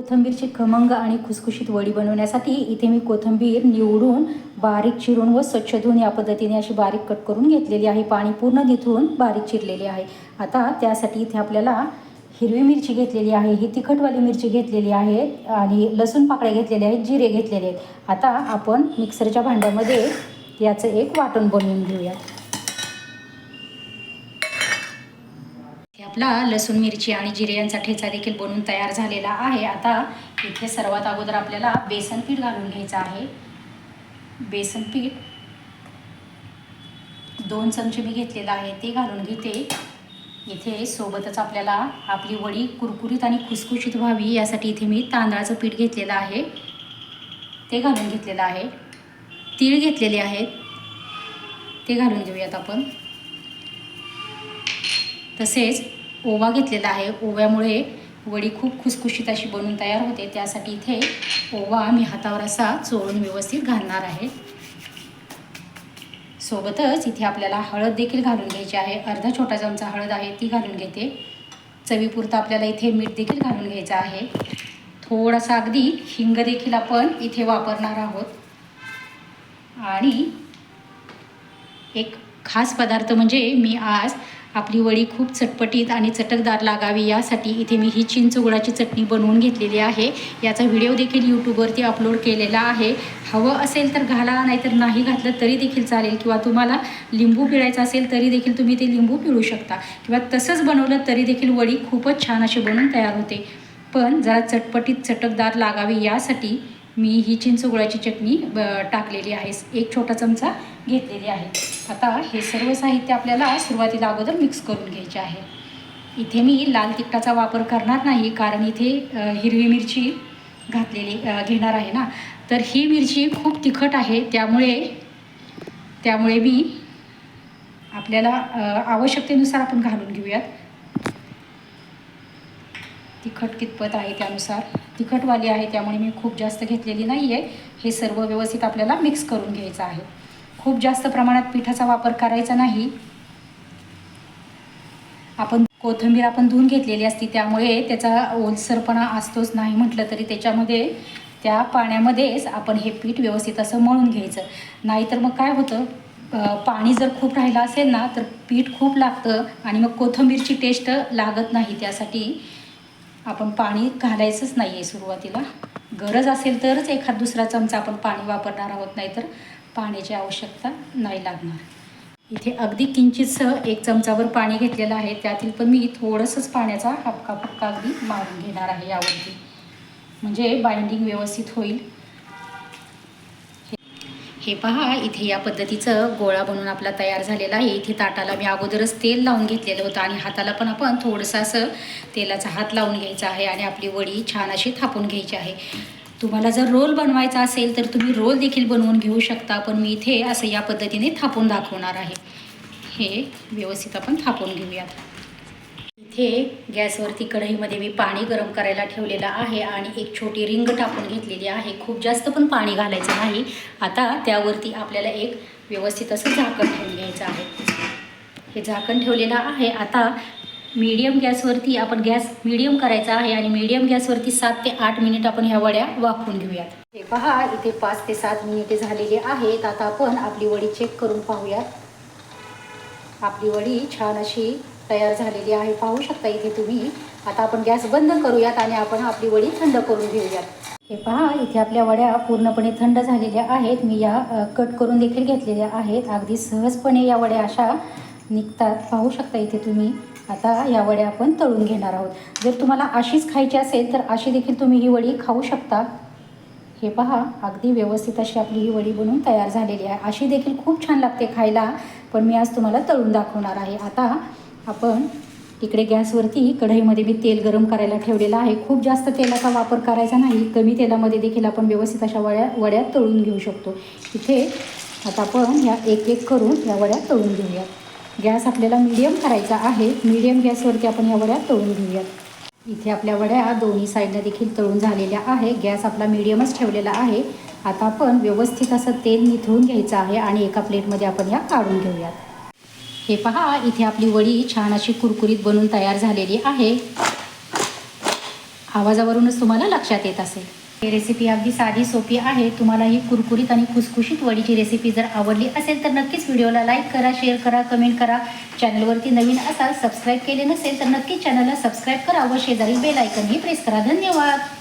कोथिंबीरची खमंग आणि खुसखुशीत वडी बनवण्यासाठी इथे मी कोथिंबीर निवडून बारीक चिरून व स्वच्छ धुवून या पद्धतीने अशी बारीक कट करून घेतलेली आहे. पाणी पूर्ण निथळून बारीक चिरलेली आहे. आता त्यासाठी इथे आपल्याला हिरवी मिरची घेतलेली आहे, ही तिखटवाली मिरची घेतलेली आहे आणि लसूण पाकळ्या घेतलेल्या आहेत, जिरे घेतलेले आहेत. आता आपण मिक्सरच्या भांड्यामध्ये याचं एक वाटण बनवून घेऊया. आपला लसूण मिरची आणि जिरे यांचा ठेचा देखील बनवून तयार झालेला आहे. आता इथे सर्वात अगोदर आपल्याला बेसन पीठ घालून घ्यायचं आहे. बेसन पीठ 2 चमचे मी घेतलेलं आहे, ते घालून घेते. इथे सोबतच आपल्याला आपली वडी कुरकुरीत आणि खुसखुशीत व्हावी यासाठी इथे मी तांदळाचं पीठ घेतलेलं आहे, ते घालून घेतलेलं आहे. तीळ घेतलेले आहेत, ते घालून घेऊयात आपण. तसेच ओवा घेतलेला आहे. ओव्यामुळे वडी खूप खुसखुशीत अशी बनवून तयार होते. त्यासाठी इथे ओवा मी हातावर असा चोळून व्यवस्थित घालणार आहे. सोबतच इथे आपल्याला हळद देखील घालून घ्यायची आहे. अर्धा छोटा चमचा हळद आहे, ती घालून घेते. चवीपुरतं आपल्याला इथे मीठ देखील घालून घ्यायचं आहे. थोडासा अगदी हिंग देखील आपण इथे वापरणार आहोत. आणि एक खास पदार्थ म्हणजे मी आज आपली वडी खूप चटपटीत आणि चटकदार लागावी यासाठी इथे मी ही चिंच गुळाची चटणी बनवून घेतलेली आहे. याचा व्हिडिओ देखील यूट्यूबवरती अपलोड केलेला आहे. हवं असेल तर घाला, नाहीतर नाही घातलं तरी देखील चालेल. किंवा तुम्हाला लिंबू पिळायचं असेल तरी देखील तुम्ही ते लिंबू पिळू शकता. किंवा तसंच बनवलं तरी देखील वडी खूपच छान अशी बनवून तयार होते. पण जरा चटपटीत चटकदार लागावी यासाठी मी ही चिंच गुळाची चटणी टाकलेली आहे. 1 छोटा चमचा घेतलेली आहे. आता हे सर्व साहित्य आपल्याला सुरुवातीला अगोदर मिक्स करून घ्यायचे आहे. इथे मी लाल तिखटाचा वापर करणार नाही, कारण इथे हिरवी मिरची घेणार आहे ना, तर ही मिरची खूप तिखट आहे. त्यामुळे मी आपल्याला आवश्यकतेनुसार आपण घालून घेऊयात. तिखट कितपत आहे त्यानुसार. तिखटवाली आहे त्यामुळे मी खूप जास्त घेतलेली नाही आहे. हे सर्व व्यवस्थित आपल्याला मिक्स करून घ्यायचं आहे. खूप जास्त प्रमाणात पिठाचा वापर करायचा नाही. कोथिंबीर आपण धुवून घेतलेली असती, त्यामुळे त्याचा ओलसरपणा असतोच. नाही म्हटलं तरी त्याच्यामध्ये त्या पाण्यामध्येच आपण हे पीठ व्यवस्थित असं मळून घ्यायचं. नाहीतर मग काय होतं, पाणी जर खूप राहिलं असेल ना तर पीठ खूप लागतं आणि मग कोथिंबीरची टेस्ट लागत नाही. त्यासाठी आपण पाणी घालायचंच नाही आहे सुरुवातीला. गरज असेल तरच एखाद दुसरा चमचा आपण पाणी वापरणार आहोत, नाहीतर पाण्याची आवश्यकता नाही लागणार. इथे अगदी किंचितसं 1 चमचावर पाणी घेतलेलं आहे. त्यातील पण मी थोडंसंच पाण्याचा हपका अगदी मारून घेणार आहे यावरती, म्हणजे बाइंडिंग व्यवस्थित होईल. हे पहा, इथे या पद्धतीचं गोळा बनवून आपला तयार झालेला आहे. इथे ताटाला मी अगोदरच तेल लावून घेतलेलं होतं आणि हाताला पण आपण थोडंसं असं तेलाचा हात लावून घ्यायचा आहे आणि आपली वडी छान अशी थापून घ्यायची आहे. तुम्हाला जर रोल बनवायचा असेल तर तुम्ही रोल देखील बनवून घेऊ शकता, पण मी इथे असं या पद्धतीने थापून दाखवणार आहे. हे व्यवस्थित आपण थापून घेऊयात. इथे गॅसवरती कढईमध्ये मी पाणी गरम करायला ठेवलेलं आहे आणि एक छोटी रिंग टाकून घेतलेली आहे. खूप जास्त पण पाणी घालायचं नाही. आता त्यावरती आपल्याला एक व्यवस्थित असं झाकण ठेवून घ्यायचं आहे. हे झाकण ठेवलेलं आहे. आता मीडियम गॅसवरती आपण गॅस मीडियम करायचा आहे आणि मीडियम गॅसवरती 7 ते 8 मिनिट आपण ह्या वड्या वाफवून घेऊयात. हे पहा, इथे 5 ते 7 मिनिटे झालेली आहेत. आता आपण आपली वडी चेक करून पाहूयात. आपली वडी छान अशी तयार झालेली आहे, पाहू शकता इथे तुम्ही. आता आपण गॅस बंद करूयात आणि आपण आपली वडी थंड करून घेऊयात. हे पहा, इथे आपल्या वड्या पूर्णपणे थंड झालेल्या आहेत. मी या कट करून देखील घेतलेल्या आहेत. अगदी सहजपणे या वड्या अशा निघतात, पाहू शकता इथे तुम्ही. आता या वड्या आपण तळून घेणार आहोत. जर तुम्हाला अशीच खायची असेल तर अशी देखील तुम्ही ही वडी खाऊ शकता. हे पहा, अगदी व्यवस्थित अशी आपली ही वडी बनवून तयार झालेली आहे. अशी देखील खूप छान लागते खायला, पण मी आज तुम्हाला तळून दाखवणार आहे. आता आपण इकडे गॅसवरती कढईमध्ये मी तेल गरम करायला ठेवलेलं आहे. खूप जास्त तेलाचा वापर करायचा नाही. कमी तेलामध्ये देखील आपण व्यवस्थित अशा वड्या तळून घेऊ शकतो. इथे आता आपण या एक करून या वड्या तळून घेऊयात. गॅस आपल्याला मीडियम करायचा आहे. मीडियम गॅसवरती आपण या वड्या तळून घेऊयात. इथे आपल्या वड्या दोन्ही साईडला देखील तळून झालेल्या आहे. गॅस आपला मीडियमच ठेवलेला आहे. आता आपण व्यवस्थित असं तेल निथळून घ्यायचं आहे आणि एका प्लेटमध्ये आपण या काढून घेऊयात. हे पहा, इथे आपली वडी छान अशी कुरकुरीत बनून तयार झालेली आहे. आवाजावरूनच तुम्हाला लक्षात येत असेल. ही रेसिपी अगदी साधी सोपी आहे. तुम्हाला ही कुरकुरीत आणि खुसखुशीत वडीची रेसिपी जर आवडली असेल तर नक्कीच व्हिडिओला लाईक करा, शेअर करा, कमेंट करा. चॅनलवरती नवीन असाल, सबस्क्राईब केले नसेल तर नक्कीच चॅनलला सबस्क्राईब करा व शेजारी बेल आयकनही प्रेस करा. धन्यवाद.